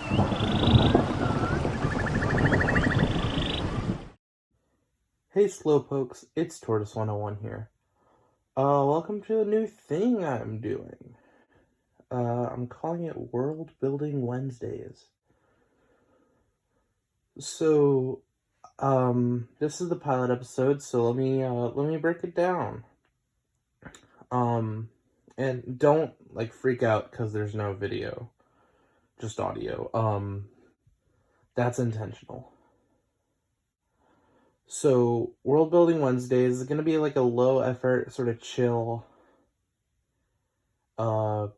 Hey Slowpokes, it's Tortoise 101 here. Welcome to a new thing I'm doing. I'm calling it Worldbuilding Wednesdays. So, this is the pilot episode, so let me break it down. And don't, freak out because there's no video, just audio. That's intentional. So, Worldbuilding Wednesdays is gonna be like a low effort, sort of chill,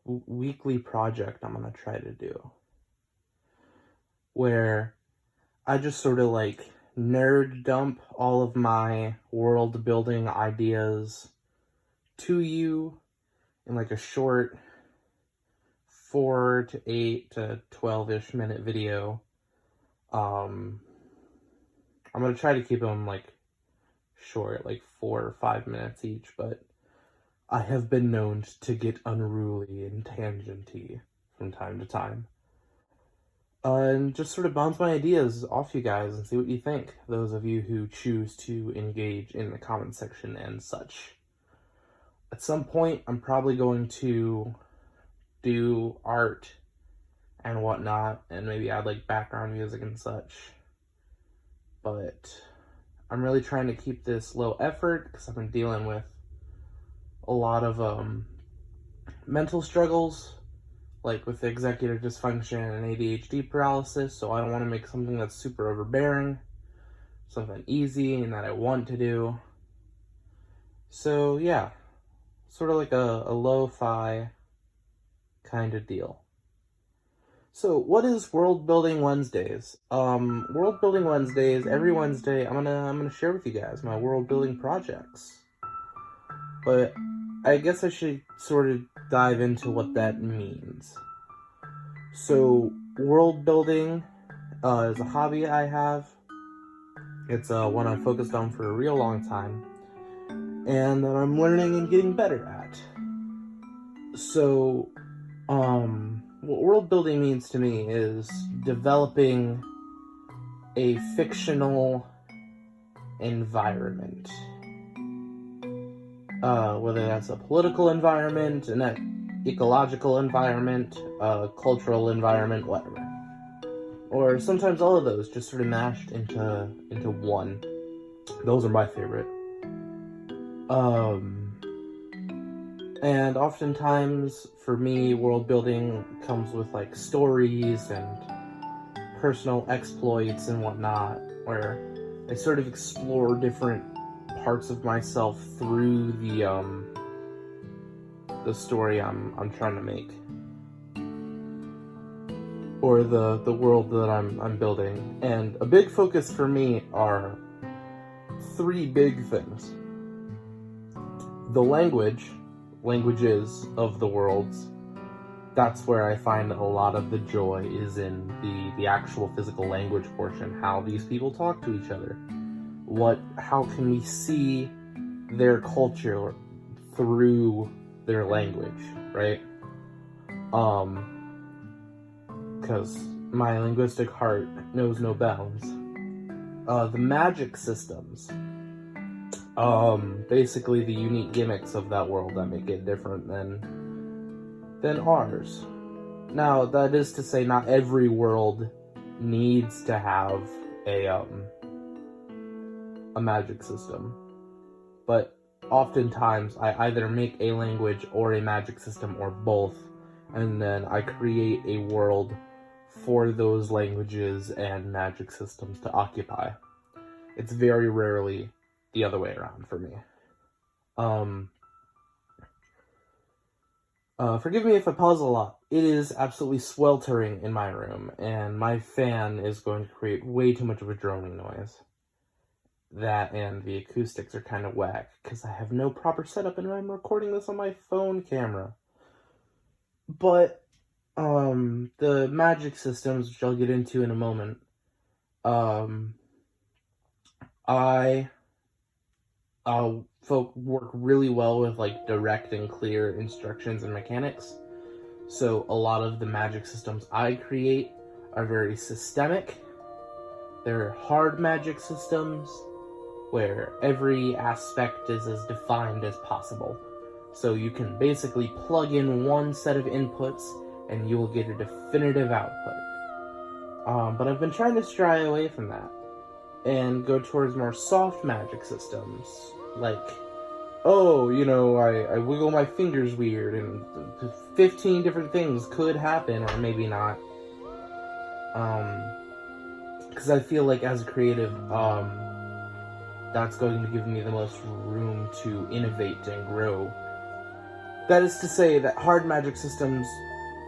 weekly project I'm gonna try to do. Where I just sort of nerd dump all of my world building ideas to you in a short 4 to 8 to 12-ish minute video. I'm gonna try to keep them short, 4 or 5 minutes each, but I have been known to get unruly and tangenty from time to time. And just sort of bounce my ideas off you guys and see what you think, those of you who choose to engage in the comment section and such. At some point, I'm probably going to do art and whatnot, and maybe add background music and such. But I'm really trying to keep this low effort because I've been dealing with a lot of mental struggles, with executive dysfunction and ADHD paralysis, so I don't want to make something that's super overbearing, something easy and that I want to do. So yeah, sort of like a lo-fi kind of deal. So what is World Building Wednesdays? World Building Wednesdays, every Wednesday I'm gonna share with you guys my world building projects. But I guess I should sort of dive into what that means. So, world building is a hobby I have. It's one I've focused on for a real long time, and that I'm learning and getting better at. So, what world building means to me is developing a fictional environment. Whether that's a political environment, an ecological environment, a cultural environment, whatever. Or sometimes all of those just sort of mashed into one. Those are my favorite. And oftentimes, for me, world building comes with stories and personal exploits and whatnot, where I sort of explore different parts of myself through the story I'm trying to make, or the world that I'm building. And a big focus for me are 3 big things: the languages of the worlds. That's where I find a lot of the joy is in the actual physical language portion, how these people talk to each other. How can we see their culture through their language, right? Because my linguistic heart knows no bounds. The magic systems, basically the unique gimmicks of that world that make it different than ours. Now, that is to say, not every world needs to have a magic system, but oftentimes I either make a language or a magic system or both, and then I create a world for those languages and magic systems to occupy. It's very rarely the other way around for me. Forgive me if I pause a lot. It is absolutely sweltering in my room, and my fan is going to create way too much of a droning noise. That and the acoustics are kind of whack, because I have no proper setup and I'm recording this on my phone camera. But, the magic systems, which I'll get into in a moment, work really well with direct and clear instructions and mechanics. So a lot of the magic systems I create, are very systemic. They're hard magic systems where every aspect is as defined as possible. So you can basically plug in one set of inputs and you will get a definitive output. But I've been trying to stray away from that and go towards more soft magic systems. Like, oh, I wiggle my fingers weird and 15 different things could happen, or maybe not. Because I feel like as a creative, that's going to give me the most room to innovate and grow. That is to say that hard magic systems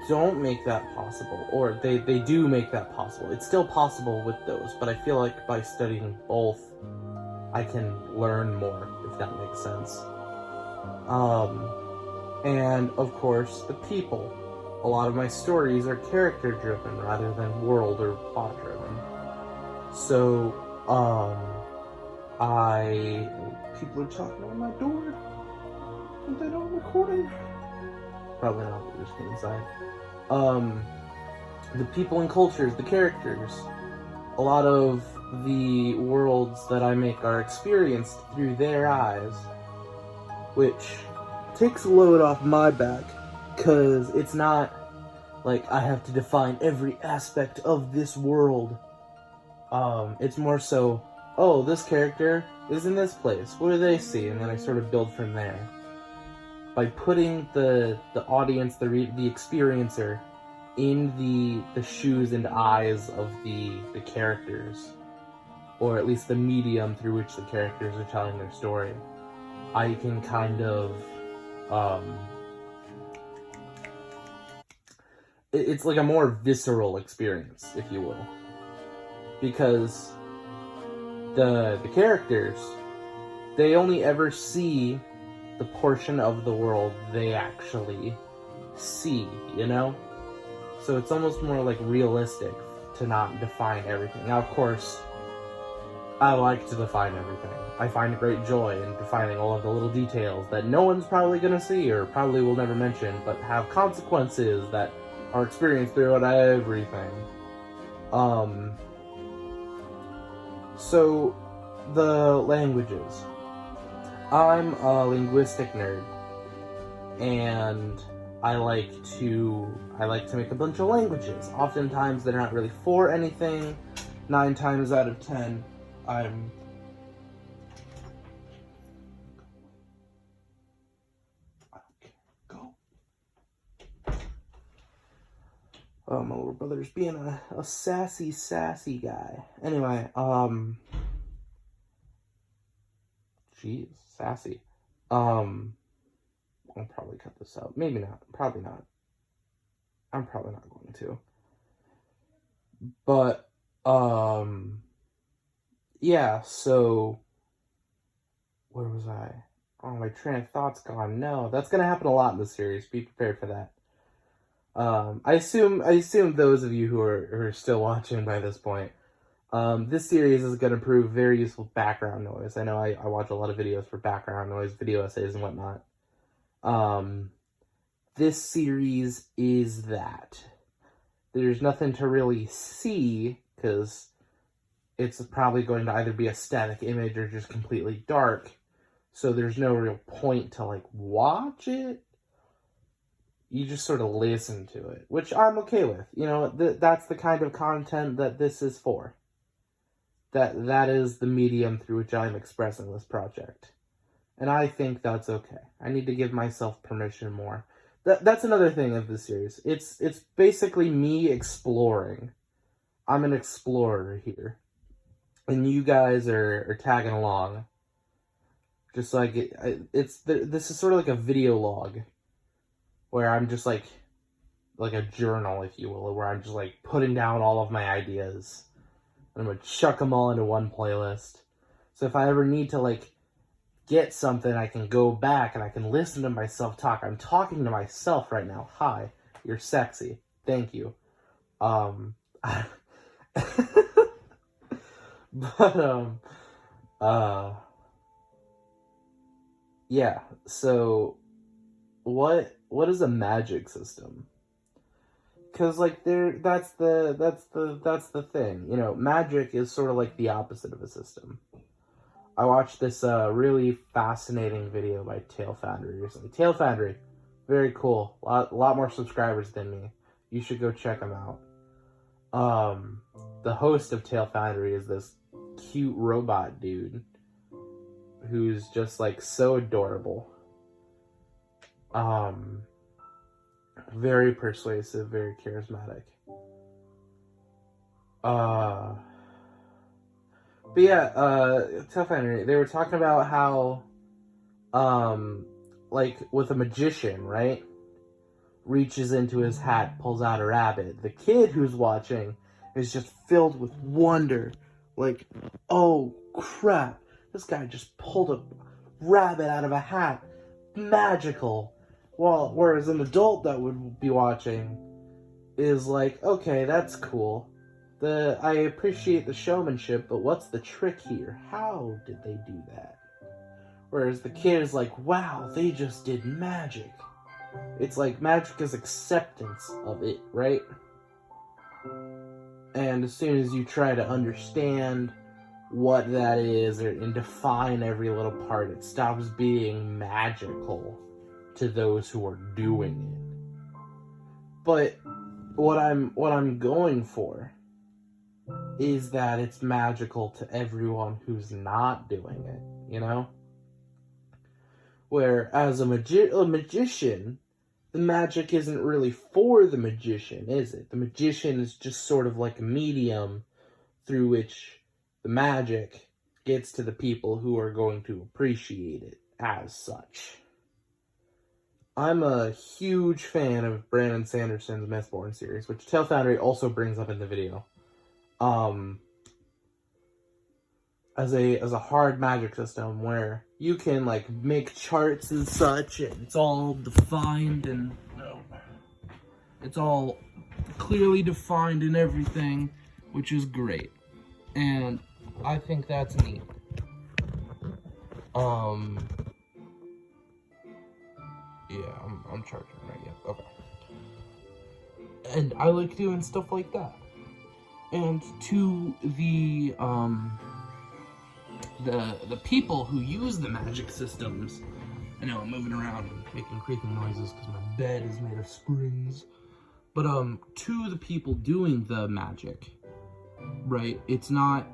don't make that possible, or they do make that possible. It's still possible with those, but I feel like by studying both, I can learn more, if that makes sense. And of course, the people. A lot of my stories are character-driven rather than world or plot-driven. So, people are talking on my door. Is that on recording? Probably not, we just came inside. The people and cultures, the characters. A lot of the worlds that I make are experienced through their eyes, which takes a load off my back, because it's not like I have to define every aspect of this world. It's more so, oh, this character is in this place. What do they see? And then I sort of build from there. By putting the audience, the experiencer, in the shoes and eyes of the characters, or at least the medium through which the characters are telling their story, I can kind of, it's like a more visceral experience, if you will. Because the characters, they only ever see the portion of the world they actually see, So it's almost more like realistic to not define everything. Now, of course, I like to define everything. I find great joy in defining all of the little details that no one's probably gonna see or probably will never mention, but have consequences that are experienced throughout everything. So, the languages. I'm a linguistic nerd, and I like to make a bunch of languages. Oftentimes they're not really for anything. 9 times out of 10, I'm my little brother's being a sassy guy. Anyway, jeez, sassy. I'll probably cut this out. Maybe not. Probably not. I'm probably not going to. But, yeah, so, where was I? Oh, my train of thought's gone. No, that's gonna happen a lot in this series. Be prepared for that. I assume those of you who are still watching by this point, this series is going to prove very useful background noise. I know I watch a lot of videos for background noise, video essays and whatnot. This series is that. There's nothing to really see, because it's probably going to either be a static image or just completely dark, so there's no real point to, watch it. You just sort of listen to it, which I'm okay with. That's the kind of content that this is for. That is the medium through which I'm expressing this project. And I think that's okay. I need to give myself permission more. That's another thing of this series. It's basically me exploring. I'm an explorer here. And you guys are tagging along. Just like, this is sort of like a video log, where I'm just like a journal, if you will, where I'm just putting down all of my ideas. And I'm going to chuck them all into one playlist. So if I ever need to get something, I can go back and I can listen to myself talk. I'm talking to myself right now. Hi, you're sexy. Thank you. Yeah, so what is a magic system? Cause like that's the thing. You know, magic is sort of like the opposite of a system. I watched this really fascinating video by Tale Foundry recently. Tale Foundry, very cool. A lot more subscribers than me. You should go check them out. The host of Tale Foundry is this cute robot dude who's just like so adorable. Very persuasive, very charismatic. But yeah, Tale Foundry, they were talking about how, like with a magician, right? Reaches into his hat, pulls out a rabbit. The kid who's watching is just filled with wonder. Like, oh crap, this guy just pulled a rabbit out of a hat. Magical. Well, whereas an adult that would be watching is like, okay, that's cool. I appreciate the showmanship, but what's the trick here? How did they do that? Whereas the kid is like, wow, they just did magic. It's like magic is acceptance of it, right? And as soon as you try to understand what that is and define every little part, it stops being magical to those who are doing it. But what I'm going for is that it's magical to everyone who's not doing it, you know? Whereas a magician, the magic isn't really for the magician, is it? The magician is just sort of like a medium through which the magic gets to the people who are going to appreciate it as such. I'm a huge fan of Brandon Sanderson's Mistborn series, which Tale Foundry also brings up in the video. As a hard magic system where you can like make charts and such, and it's all defined and it's all clearly defined and everything, which is great. And I think that's neat. Yeah, I'm charging right, yeah, okay. And I like doing stuff like that. And to the people who use the magic systems, I know I'm moving around and making creaking noises because my bed is made of springs. But to the people doing the magic, right? It's not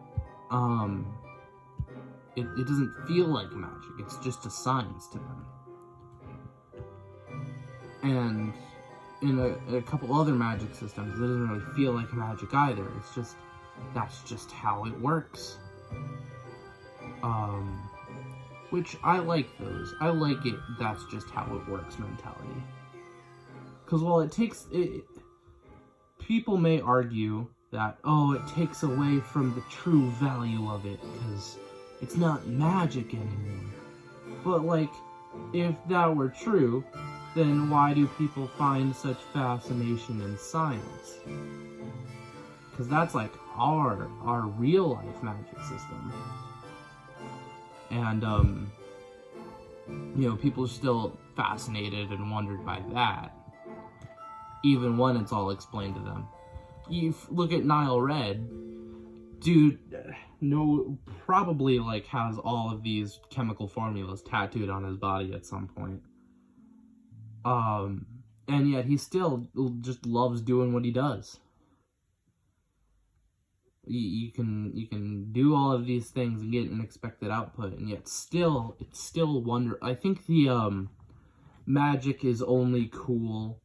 it doesn't feel like magic. It's just a science to them. And in a couple other magic systems, it doesn't really feel like magic either. It's just, that's just how it works. Which I like those. I like it, that's just how it works mentality. Because while it takes, people may argue that, oh, it takes away from the true value of it, because it's not magic anymore. But like, if that were true, then why do people find such fascination in science? Because that's like our real life magic system. And, you know, people are still fascinated and wondered by that, even when it's all explained to them. You look at Nile Red, dude, probably like has all of these chemical formulas tattooed on his body at some point. And yet he still just loves doing what he does. You can do all of these things and get an expected output, and yet still, it's still wonder. I think the, magic is only cool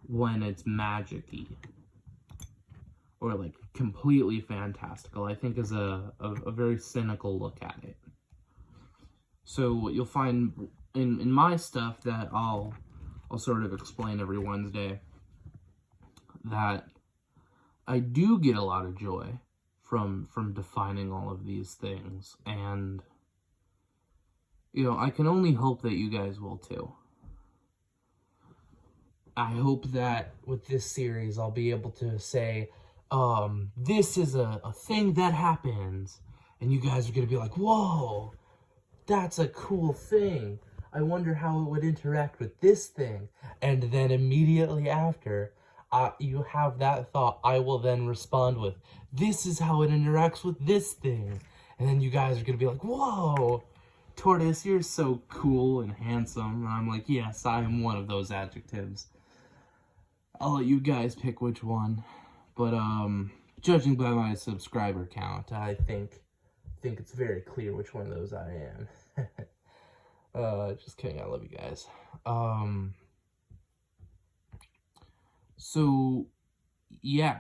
when it's magic-y. Or like completely fantastical, I think is a very cynical look at it. So what you'll find in my stuff that I'll sort of explain every Wednesday, that I do get a lot of joy from defining all of these things, and you know, I can only hope that you guys will too. I hope that with this series I'll be able to say, this is a thing that happens, and you guys are gonna be like, whoa, that's a cool thing. I wonder how it would interact with this thing. And then immediately after, you have that thought, I will then respond with, this is how it interacts with this thing. And then you guys are going to be like, whoa, Tortoise, you're so cool and handsome. And I'm like, yes, I am one of those adjectives. I'll let you guys pick which one. But, judging by my subscriber count, I think it's very clear which one of those I am. Just kidding, I love you guys. So, yeah.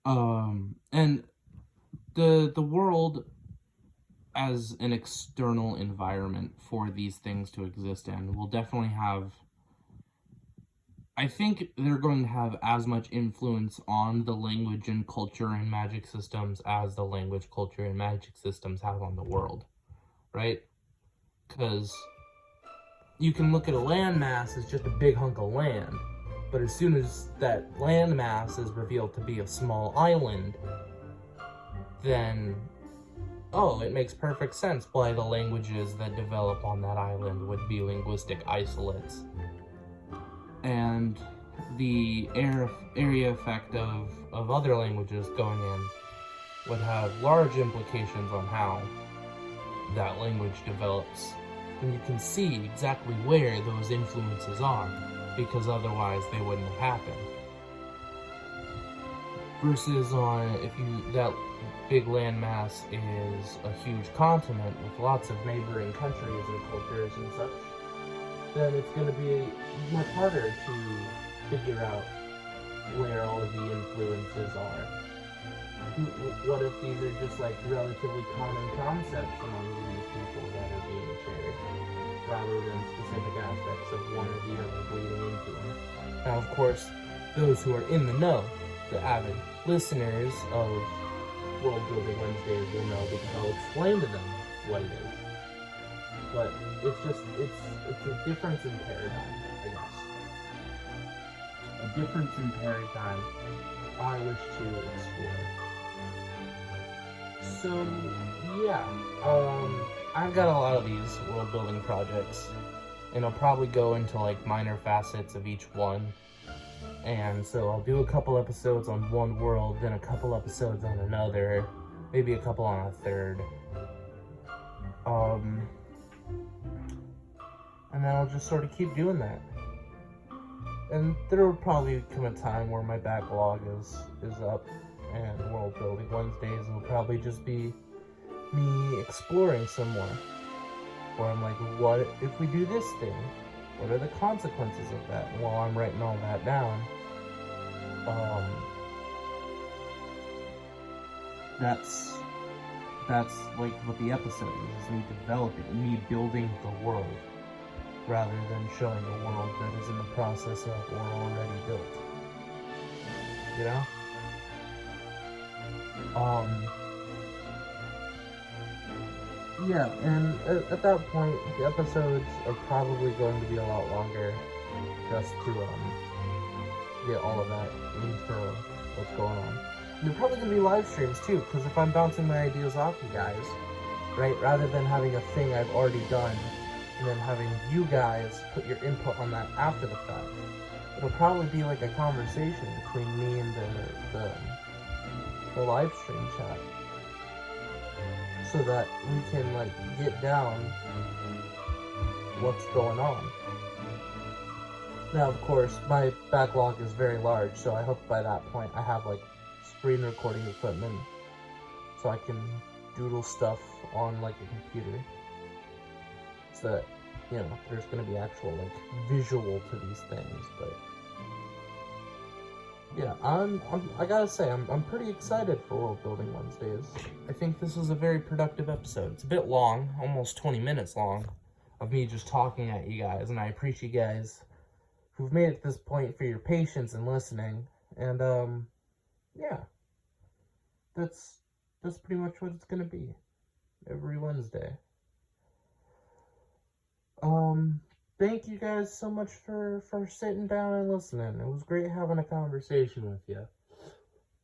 And the world as an external environment for these things to exist in will definitely have, I think they're going to have as much influence on the language and culture and magic systems as the language, culture, and magic systems have on the world, right? Because you can look at a landmass as just a big hunk of land, but as soon as that landmass is revealed to be a small island, then, oh, it makes perfect sense why the languages that develop on that island would be linguistic isolates. And the area effect of other languages going in would have large implications on how that language develops. And you can see exactly where those influences are, because otherwise they wouldn't have happened. Versus that big landmass is a huge continent with lots of neighboring countries and cultures and such, then it's going to be much harder to figure out where all of the influences are. What if these are just like relatively common concepts among these people that are being shared, rather than specific aspects of one or the other bleeding into them? Now, of course, those who are in the know, the avid listeners of Worldbuilding Wednesdays will know, because I'll explain to them what it is. But it's a difference in paradigm, I guess. A difference in paradigm I wish to explore. So, yeah, I've got a lot of these world building projects, and I'll probably go into like minor facets of each one. And so I'll do a couple episodes on one world, then a couple episodes on another, maybe a couple on a third. And then I'll just sort of keep doing that. And there will probably come a time where my backlog is up, and Worldbuilding Wednesdays will probably just be me exploring some more. Where I'm like, what if we do this thing? What are the consequences of that? And while I'm writing all that down, that's like what the episode is me developing, me building the world, rather than showing a world that is in the process of or already built. You know? Yeah, and at that point, the episodes are probably going to be a lot longer, just to get all of that into what's going on. And they're probably going to be live streams too, because if I'm bouncing my ideas off you guys, right, rather than having a thing I've already done, and then having you guys put your input on that after the fact, it'll probably be like a conversation between me and the live stream chat, so that we can like get down what's going on. Now, of course, my backlog is very large, so I hope by that point I have like screen recording equipment, so I can doodle stuff on like a computer, so that, you know, there's gonna be actual like visual to these things. But yeah, I gotta say, I'm pretty excited for Worldbuilding Wednesdays. I think this was a very productive episode. It's a bit long, almost 20 minutes long, of me just talking at you guys, and I appreciate you guys who've made it to this point for your patience and listening. And yeah, that's pretty much what it's gonna be every Wednesday. Thank you guys so much for sitting down and listening. It was great having a conversation with you.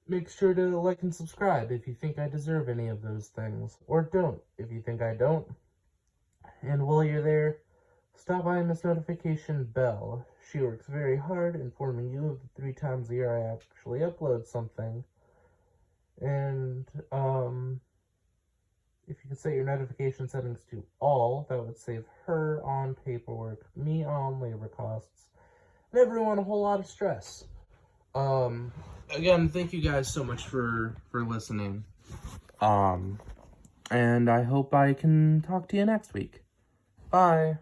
Make sure to like and subscribe if you think I deserve any of those things, or don't if you think I don't. And while you're there, stop by and this notification bell. She works very hard informing you of the 3 times a year I actually upload something. And, if you could set your notification settings to all, that would save her on paperwork, me on labor costs, and everyone a whole lot of stress. Again, thank you guys so much for listening. And I hope I can talk to you next week. Bye.